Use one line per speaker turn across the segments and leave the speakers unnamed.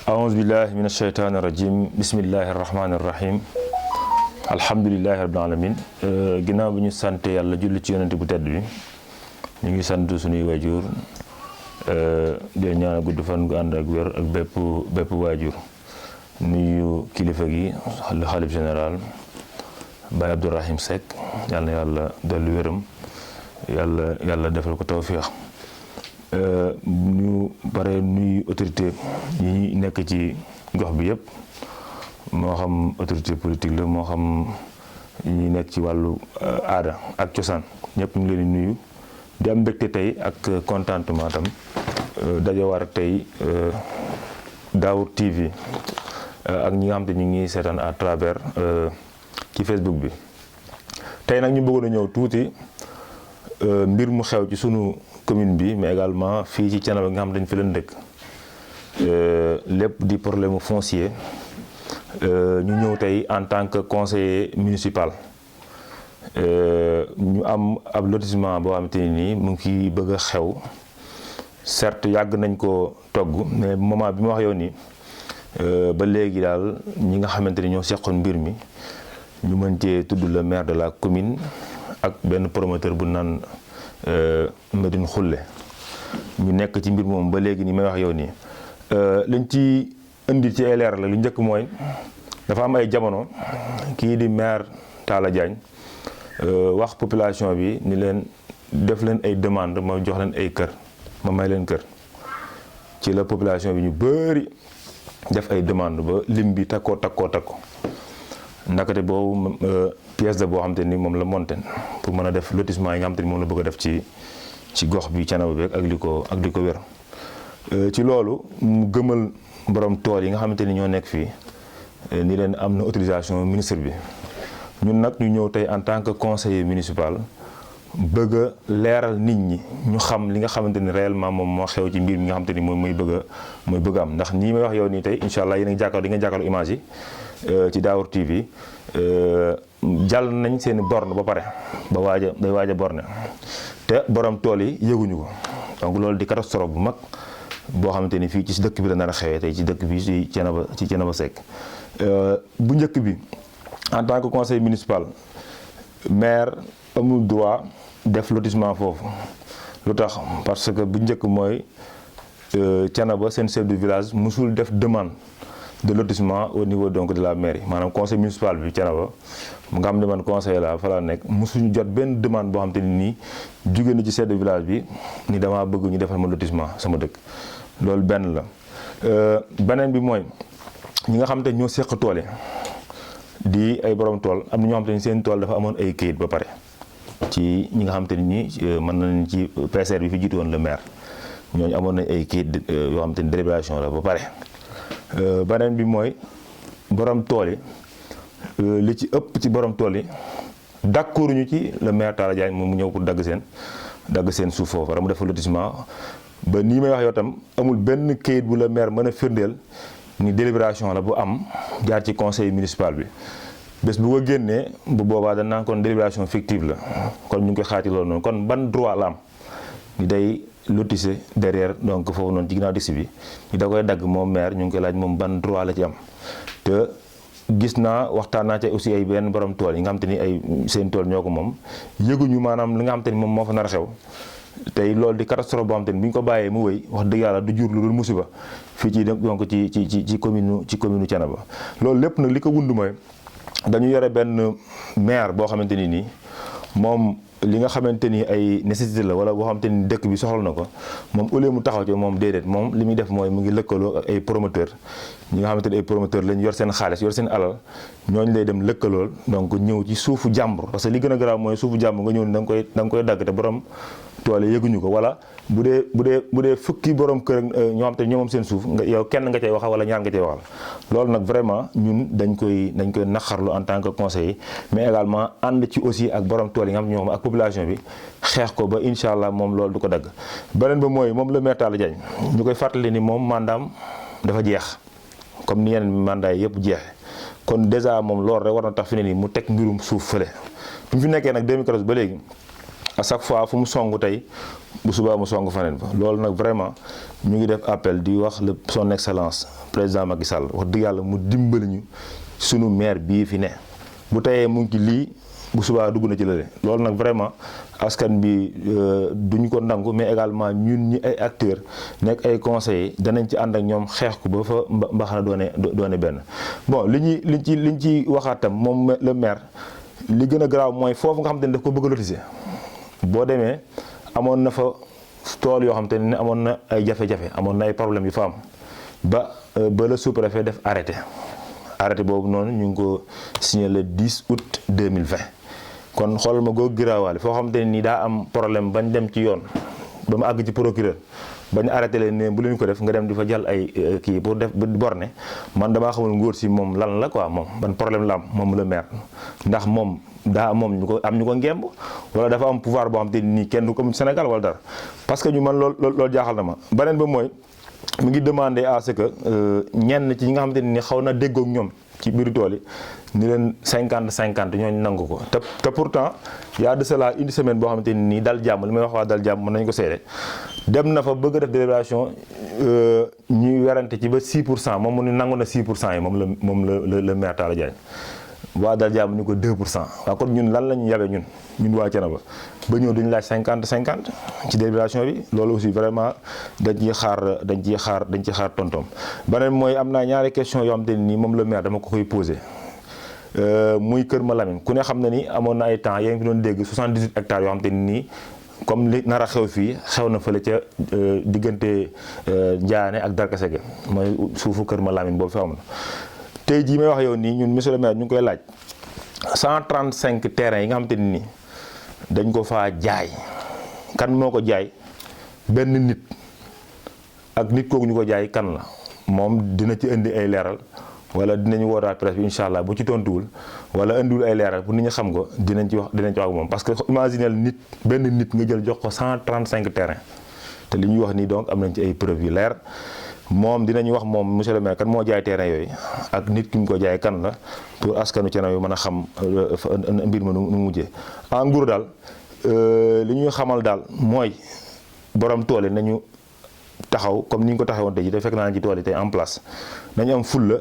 أعوذ بالله من الشيطان الرجيم بسم الله الرحمن الرحيم الحمد لله رب العالمين ginnaaw bi ñu sant yàlla julli ci yonent bu tedd bi ñu ngi sant suñuy waajur di ñaan gudd fan gu ànd ak wér ak bépp waajur nuyu kilifa gi le xalif général Baye Abdourahim Seck yàlla na yàlla dolli wéram yàlla defal ko tawfiix ñu bare nuyu autorité yi nekk ci gox bi yëpp moo xam autorité politique la moo xam ñi nekk ci wàllu aada ak cosaan ñëpp ñu ngi leen di nuyu di am mbégte tey ak contentement tam dajowaat ak tey Daawur TV ak ñi nga xam te ñu ngi seetaan à travers ci Facebook bi tey nag ñu bëggoon a ñëw tuuti mbir mu xew ci sunu commune bi mais également fii ci Thiénaba nga xam dañ fi leen dëkk lépp di problème foncier ñu ñëw tey en tant que conseiller municipal ñu am ab lotissement boo xamante ni nii mu ngi bëgg a xew certes yàgg nañ ko togg mais moment bi ma wax yow nii ba léegi daal ñi nga xamante ni ñoo seqoon mbir mi ñu mën cee tudd le maire de la commune ak benn promoteur bu naan Medine Xulle ñu nekk ci mbir moom ba léegi ni may wax yow nii liñ ci indi ci ay leer la lu njëkk mooy dafa am ay jamono kii di maire Talla Diagne wax population bi ni leen def leen ay demande ma jox leen ay kër ma may leen kër ci la population bi ñu bëri def ay demande ba lim bi takkoo ndakate boobu pièce de boo xam te ni moom la monté pour mën a def lotissement yi nga xam te ni moom la bëgg a def ci gox bi Thiénaba beeg ak li ko wér ci loolu mu gëmal borom tool yi nga xamante ni ñoo nekk fii ni leen am na autorisation ministre bi ñun nag ñu ñëw tey en tant que conseiller municipal bëgg a leeral nit ñi ñu xam li nga xamante ni réellement moom moo xew ci mbir mi nga xamante ni moom mooy bëgg a am ndax nii may wax yow nii tey incha allah yéen a ngi jàkkaarloo image yi ci Daawur TV jàll nañ seeni borne ba pare day waaj a borne te borom tool yi yëguñu ko donc loolu di catastrophe bu mag boo xamante ni fii ci dëkk bi la nar a xewee tey ci dëkk bi ci Thiénaba Seck bu njëkk bi en tant que conseil municipal maire amul droit def lotissement foofu lu tax parce que bu njëkk mooy Thiénaba seen chef de village musul def demande de lotissement au niveau donc de la mairie maanaam conseil municipal bi Thiénaba mu nga xam ne man conseiller la fa la nekk musuñu jot benn demande boo xam te ni nii jóge na ci chef de village bi ni damaa bëgg ñu defal ma lotissement sama dëkk loolu benn la beneen bi mooy ñi nga xam te ñoo seq tool yi di ay borom tool am na ñoo xam te ni seen tool dafa amoon ay kayit ba pare ci ñi nga xam te ni ñi mën nañ ci PCR bi fi jiitu woon le maire ñooñu amoon nañ ay kayit yoo xam te ni délibération la ba pare beneen bi mooy borom tool yi li ci ëpp ci borom tool yi d'accord ñu ci le maire Talla Diagne moom mu ñëw pour dagg seen suuf foofu war mu def lotissement ba nii may wax yow tam amul benn kayit bu la maire mën a firndeel ni délibération la bu am jaar ci conseil municipal bi bés bu ko génnee bu boobaa dañ naan kon délibération fictive la kon ñu ngi koy xaati loolu noonu kon ban droit la am ni day lotissé derrière donc foofu noonu ci ginnaaw disi bi ñu da koy dagg moom maire ñu ngi koy laaj moom ban droit la ci am te gis naa waxtaan naa ci aussi ay benn borom tool yi nga xam te ni ay seen tool ñoo ko moom yëguñu maanaam li nga xam te ni moom moo fa nar a xew tey loolu di catastrophe boo xam te ni bi ñu ko bàyyee mu wëy wax dëgg yàlla du jur lu dul musiba fii ci donc ci commune Thiénaba loolu lépp nag li ko wund mooy dañu yore benn maire boo xamante ni nii moom li nga xamante ni ay nécessité la wala boo xamante ni dëkk bi soxla na ko moom au lieu mu taxaw ci moom déedéet moom li muy def mooy mu ngi lëkkaloo ak ay promoteur ñi nga xamante ni ay promoteur lañ yor seen xaalis yor seen alal ñooñu lay dem lëkkalool donc ñëw ci suufu jàmbur parce que li gën a garaaw mooy suufu jàmbur nga ñëw ni da nga koy dagg te borom tool yi yëguñu ko wala bu dee fukki borom kër ñoo xam te ñoo moom seen suuf nga yow kenn nga cay waxal wala ñaar nga cay waxal loolu nag vraiment ñun dañ koy naqarlu en tant que conseiller mais également ànd ci aussi ak borom tool yi nga xam ñoo ak population bi xeex ko ba incha allah moom loolu du ko dagg beneen ba mooy moom le maire Talla Diagne ñu koy fàttali ni moom mandaam dafa jeex comme ni yeneen mandat yi yëpp jeexe kon déjà moom loolu rek war na tax fi ne nii mu teg mbirum suuf fële bi mu fi nekkee nag 2014 ba léegi à chaque fois fu mu song tey bu subaa mu song faneen fa loolu nag vraiment ñu ngi def appel di wax le son excellence président Macky Sall wax dëgg yàlla mu dimbali ñu sunu maire bii fi ne bu teyee mu ngi ci lii bu subaa dugg na ci lële loolu nag vraiment askan bi duñ ko nangu mais également ñun ñi ay acteurs nekk ay conseillers danañ ci ànd ak ñoom xeex ko ba fa mbaxana doone benn. bon liñ ci waxaat tam moom le maire li gën a garaaw mooy foofu nga xam te ne daf ko bëgg a lotiser boo demee amoon na fa tool yoo xam te ne amoon na ay jafe-jafe amoon na ay problèmes yu fa am ba le sous-préfet def arrêté boobu noonu ñu ngi ko signé le 10 août 2020. kon xoolal ma googu giraawaale foo xamante ne nii daa am problème bañ dem ci yoon ba mu àgg ci procureur bañ arrêté leen ne bu leen ko def nga dem di fa jàll ay kii pour def borne man damaa xamul nguur si moom lan la quoi moom ban problème la am moom le maire ndax moom moom ñu ko ngemb wala dafa am pouvoir boo xam te nii kenn du ko ci Sénégal wala dara parce que ñu man loolu jaaxal na ma beneen ba mooy mu ngi demandé à ce que ñenn ci ñi nga xamante ni xaw na déggoog ñoom ci biiru tool yi ni leen 50-50 ñooñu nangu ko te pourtant y a de cela une semaine boo xamante ni dal jàmm li may wax waa dal jàmm mën nañu ko seede dem na fa bëgg a def délibération ñuy werante ci ba 6% moom mu ni nangu na 6% yi moom la maire Talla Diagne waa dal jàmm ñu ko 2%. waaw kon ñun lan la ñu yabe ñun waa Thiénaba ba ñëw duñu laaj 50-50 ci délibération bi loolu aussi vraiment dañ ciy xaar tontom. beneen mooy am naa ñaari question yoo xam te nii moom le maire dama ko koy posé muy Kër Malamine ku ne xam na ni amoon na ay temps yaa ngi fi doon dégg 78 hectares yoo xam te nii comme li nar a xew fii xew na fële ca diggante Ndiané ak Darkasege mooy suufu Kër Malamine boobu fi am na. tey jii may wax yow nii ñun monsieur le maire ñu ngi koy laaj 135 terrains yi nga xamante ni dañ ko faa jaay kan moo ko jaay benn nit ak nit kooku ñu ko jaay kan la moom dina ci indi ay leeral wala dinañu wootaat presse bi incha allah bu ci tontuwul wala indiwul ay leeral pour nit ñi xam ko dinañ ci wax ak moom parce que imaginez benn nit nga jël jox ko 135 terrains te li ñuy wax nii donc am nañ ci ay preuves yu leer. moom dinañu wax moom monsieur le maire kan moo jaay terrain yooyu ak nit ki mu ko jaay kan la pour askanu Thiénaba yu mën a xam mbir ma nu mujjee en gros daal li ñuy xamal daal mooy borom tool yi nañu taxaw comme ni ñu ko taxawoon tey jii te fekk naa ci tool yi tey en place nañu am fulla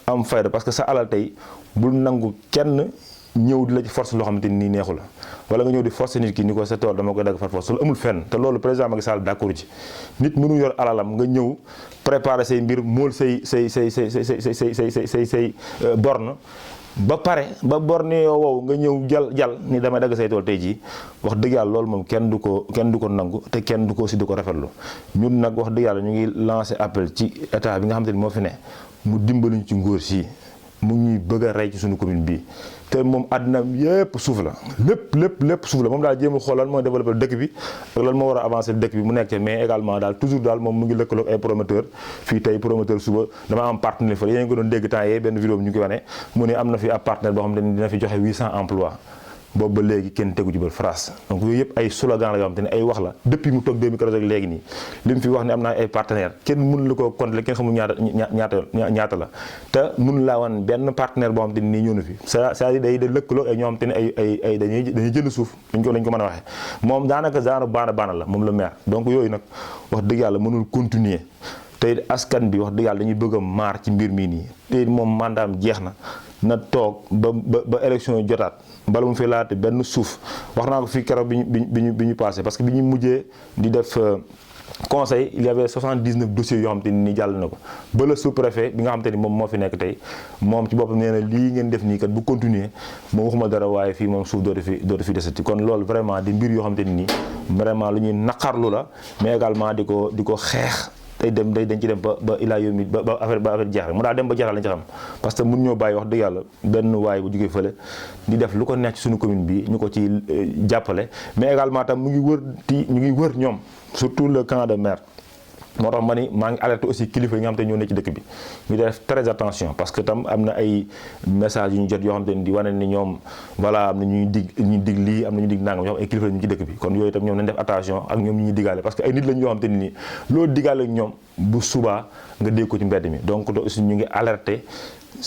am fayda parce que sa alal tey bul nangu kenn ñëw di la ci force loo xamante ni neexu la wala nga ñëw di force nit ki ni ko sa tool dama koy dagg far force loolu amul fenn te loolu président Macky Sall d'accord ci nit mënu yor alalam nga ñëw préparer say mbir mool say borne ba pare ba borne yoo wow nga ñëw jal ni damay dagg say tool tey jii wax dëgg yàlla loolu moom kenn du ko nangu te kenn du ko aussi du ko rafetlu ñun nag wax dëgg yàlla ñu ngi lancé appel ci état bi nga xamante ni moo fi ne mu dimbaluñ ci ngóor si mu ngi ñuy bëgg a rey ci suñu commune bii te moom àddinaam yépp suuf la lépp suuf la moom daal jéem a xool lan mooy développé dëkk bi ak lan moo war a avancé dëkk bi mu nekk mais également daal toujours daal moom mu ngi lëkkaloog ay promoteur fii tey promoteur suba dama am partenaire fa yéen ko doon dégg temps yee benn vidéo bi ñu ngi wane mu ne am na fi ab partenaire boo xam ne dina fi joxe 800 emplois boobu ba léegi kenn tegu ci bal France donc yooyu yëpp ay slogan la yoo xam te ne ay wax la depuis mu toog 2014 ak léegi nii li mu fi wax ne am naa ay partenaire kenn mënu la ko compter kenn xamul ñaata la te mënu laa wan benn partenaire boo xam te ne nii ñëw na fi c'est-à-dire day lëkkaloo ay ñoo xam te ne ay dañuy jënd suuf lañ ko mën a waxee moom daanaka genre baana la moom le maire donc yooyu nag wax dëgg yàlla mënul continuer tey askan bi wax dëgg yàlla dañuy bëgg a maar ci mbir mii nii tey moom mandaam jeex na toog ba élection yi jotaat bala mu fi laate benn suuf wax naa ko fii keroog bi ñu passé parce que bi ñu mujjee di def conseil il y avait 79 dossiers yoo xam te ni jàll na ko ba le sous-préfet bi nga xam te ni moom moo fi nekk tey moom ci boppam nee na lii ngeen def nii kat bu continuer moom waxuma dara waaye fii moom suuf dootu fi desati kon loolu vraiment di mbir yoo xam te ni nii vraiment lu ñuy naqarlu la mais également di ko xeex dañ ci dem ba ilaa yomi ba affaire jeex rek mu daal dem ba jeexal lañ ci xam parce que mun ñoo bàyyi wax dëgg yàlla benn waay bu jógee fële di def lu ko neex ci suñu commune bi ñu ko ci jàppale mais également tam ñu ngi wër ñoom surtout le camp de maire moo tax ma ni maa ngi alerté aussi kilifa yi nga xam te ñoo ne ci dëkk bi ñu def très attention parce que tam am na ay message yu ñu jot yoo xam te ni di wane ni ñoom voilà am na ñuy dig lii am na ñu dig nangam yoo xam ay kilifa ñu ci dëkk bi kon yooyu tam ñoom nañ def attention ak ñoom ñu ñuy digaale parce que ay nit lañ yoo xam te ni nii loolu digaale ak ñoom bu subaa nga dégg ko ci mbedd mi donc aussi ñu ngi alerté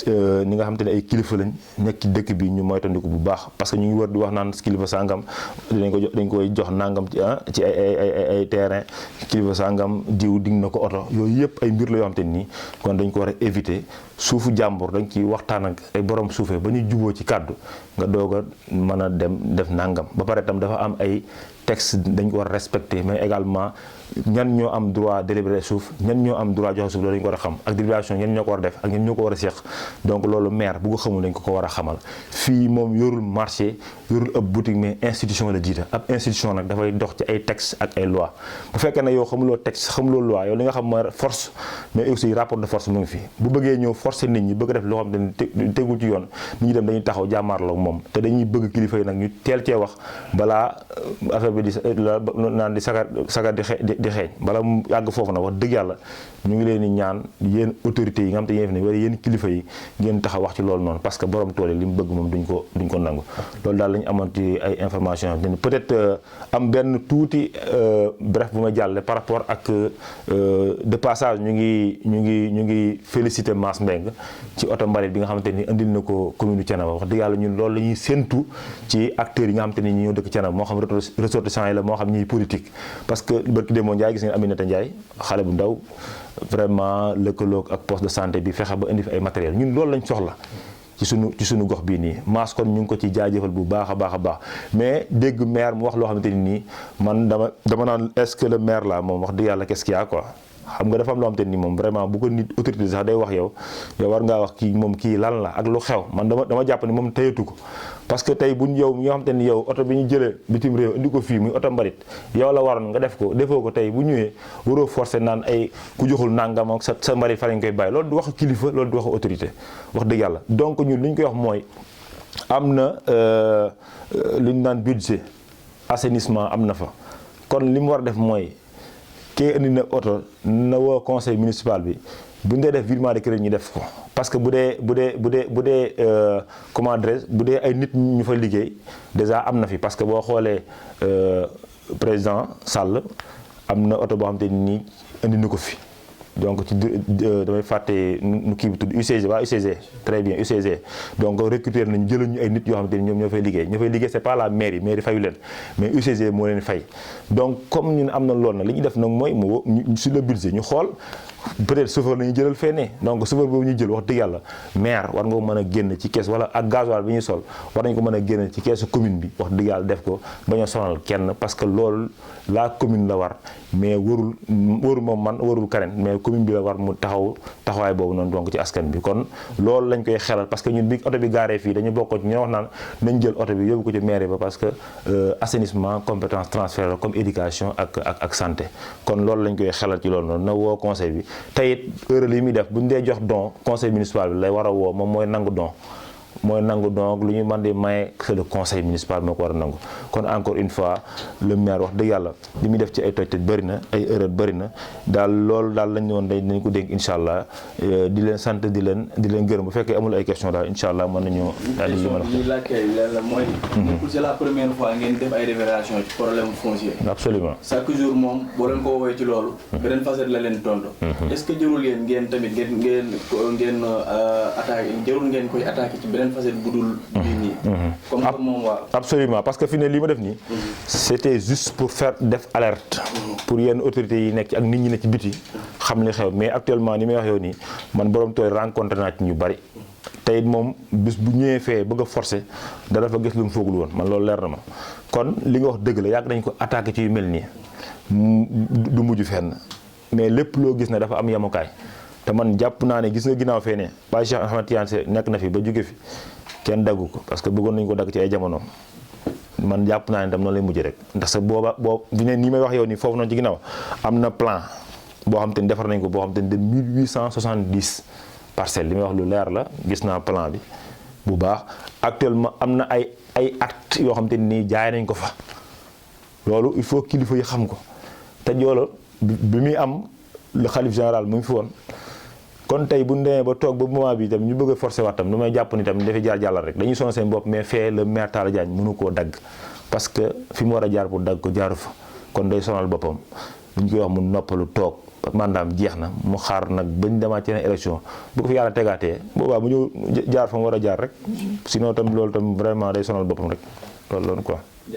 ñi nga xamante ne ay kilifa lañ nekk ci dëkk bi ñu moytandiku bu baax parce que ñu ngi wër di wax naan kilifa sangam dañ koy jox nangam ci ay terrain kilifa sangam diw dig na ko oto yooyu yëpp ay mbir la yoo xamante ni kon dañ ko war a éviter suufu jàmbur dañ ciy waxtaan ak ay borom suufee ba ñu juboo ci kàddu nga doog a mën a dem def nangam ba pare tam dafa am ay texte dañ ko war a respecter mais également ñan ñoo am droit délibérer suuf ñan ñoo am droit joxe suuf loolu dañu ko war a xam ak délibération ñan ñoo ko war a def ak ñan ñoo ko war a seq donc loolu maire bu ko xamul dañ ko war a xamal fii moom yorul marché yorul ab boutique mais institution la jiita ab institution nag dafay dox ci ay texte ak ay loi bu fekkee ne yow xamuloo texte xamuloo loi yow li nga xam mooy force mais aussi rapport de force mu ngi fi bu bëggee ñëw forcer nit ñi bëgg def loo xam ne tegul ci yoon nit ñi dem dañuy taxaw jàmmaarloo ak moom te dañuy bëgg kilifa yi nag ñu teel cee wax balaa affaire bi naan di sagar di xeeñ bala mu yàgg foofu nag wax dëgg yàlla ñu ngi leen di ñaan yéen autorités yi nga xam te yéen fi ne wala yéen kilifa yi ngeen taxaw wax ci loolu noonu parce que borom tool yi li mu bëgg moom duñ ko nangu loolu daal la ñu amoon ci ay information peut-être am benn tuuti bref bu ma jàlle par rapport ak de passage ñu ngi féliciter Mass Mbengue ci oto mbalit bi nga xamante ni indil na ko commune Thiénaba wax dëgg yàlla ñun loolu la ñuy séentu ci acteurs yi nga xamante ni ñi ñoo dëkk Thiénaba moo xam ressortissants yi la moo xam ñiy politique parce que barki démb Ndiaye gis ngeen Aminata Ndiaye xale bu ndaw vraiment lëkkaloog ak poste de santé bi fexe ba indi fi ay matériel ñun loolu lañ soxla ci sunu gox bii nii Mass kon ñu ngi ko ci jaajëfal bu baax a baax mais dégg maire mu wax loo xamante ni nii man dama naan est-ce que le maire là moom wax dëgg yàlla qu'est-ce qu'il y a quoi xam nga dafa am loo xamante ni moom vraiment bu ko nit autorité sax day wax yow war ngaa wax kii moom kii lan la ak lu xew man dama jàpp ni moom tëyatu ko parce que tey buñ yow ñoo xamante ni yow oto bi ñu jëlee bitim réew indi ko fii muy oto mbalit yow la waroon nga def ko defoo ko tey bu ñëwee waroo forcé naan ay ku joxul nangam ak sa mbalit fa lañ koy bàyyi loolu du wax kilifa loolu du wax autorité wax dëgg yàlla donc ñun li ñu koy wax mooy am na li ñu naan budget assainissement am na fa kon li mu war a def mooy kii indi na oto na woo conseil municipal bi bu ñu dee def virement de crédit ñu def ko parce que bu dee comment dirais bu dee ay nit ñu fa liggéey déjà am na fi parce que boo xoolee président Sall am na oto boo xam te nii indi na ko fi donc ci damay fàtte nu kii bi tudd UCG waa UCG très bien UCG donc recruter nañu jëlal ñu ay nit yoo xamante ni ñoom ñoo fay liggéey c'est pas la mairie fayu leen mais UCG moo leen fay donc comme ñun am na loolu nag li ñu def nag mooy mu sur le budget ñu xool peut-être chauffeur nañu jëlal fenee donc chauffeur boobu ñuy jël wax dëgg yàlla maire war nga ko mën a génn ci kees wala ak gasoil bi ñuy sol war nañu ko mën a génn ci keesu commune bi wax dëgg yàlla def ko bañ a sonal kenn parce que loolu la commune la war mais warul moom man warul keneen mais commune bi la war mu taxawaay boobu noonu donc ci askan bi kon loolu lañ koy xelal parce que ñun bi oto bi gaaree fii dañu bokkoon ci ñoo wax naan nañ jël oto bi yóbbu ko ci mairie ba parce que assainissement compétence transfert la comme éducation ak santé kon loolu lañ koy xelal ci loolu noonu na woo conseil bi teyit heure li muy def bu ñu dee jox don conseil municipal bi lay war a woo moom mooy nangu don lu ñu mën di maye c'est le conseil municipal moo ko war a nangu kon encore une fois le maire wax dëgg yàlla li muy def ci ay toj-toj bëri na ay erreur bëri na daal loolu daal lañ woon dañ ko dénk incha allah di leen sant di leen gërëm bu fekkee amul ay question daal incha allah mën nañu daal di
la mooy c'est la première fois ngeen def ay révélation ci problème foncier
absolument
chaque jour moom boo leen ko woowee ci loolu beneen facette la leen tontu est-ce que jërul ngeen tamit ngeen attaqué jërul ngeen koy attaqué ci beneen facette bu dul bii nii comme moom waaw
absolument parce que fi ne li ma def nii c'était juste pour def alerte pour yenn autorités yi nekk ci ak nit ñi ne ci biti xam li xew mais actuellement ni may wax yow nii man borom tool rencontré naa ci ñu bari tey moom bis bu ñëwee fee bëgg a forcer da dafa gis lu mu foogul woon man loolu leer na ma kon li nga wax dëgg la yàgg nañ ko attaqué ci yu mel nii du mujj fenn mais lépp loo gis ne dafa am yamukaay te man jàpp naa ne gis nga ginnaaw fee ne Baye Cheikh Ahmed Tidiane nekk na fi ba jóge fi kenn daggu ko parce que bëggoon nañu ko dagg ci ay jamono man jàpp naa ne tam noonu lay mujj rek ndax sa booba bi ne nii may wax yow nii foofu noonu ci ginnaaw am na plan boo xam te ni defar nañ ko boo xam te ni de 1870 parcelles li may wax lu leer la gis naa plan bi bu baax actuellement am na ay actes yoo xam te ni jaay nañ ko fa loolu il faut kilifa yi xam ko te joolo bi muy am le xalif général mu ngi fi woon kon tey bu ñu demee ba toog ba moment bi itam ñu bëgg a forcer waat tam lu may jàpp ni tam dafay jaar jàllal rek dañuy sonal seen bopp mais fee le maire Talla Diagne mënu koo dagg parce que fi mu war a jaar pour dagg ko jaaru fa kon day sonal boppam bu ñu koy wax mu noppalu toog mandaam jeex na mu xaar nag bañ demaat ci yeneen élection bu ko fi yàlla tegaatee boobaa mu ñëw jaar fa mu war a jaar rek sinon tam loolu tam vraiment day sonal boppam rek loolu loolu quoi.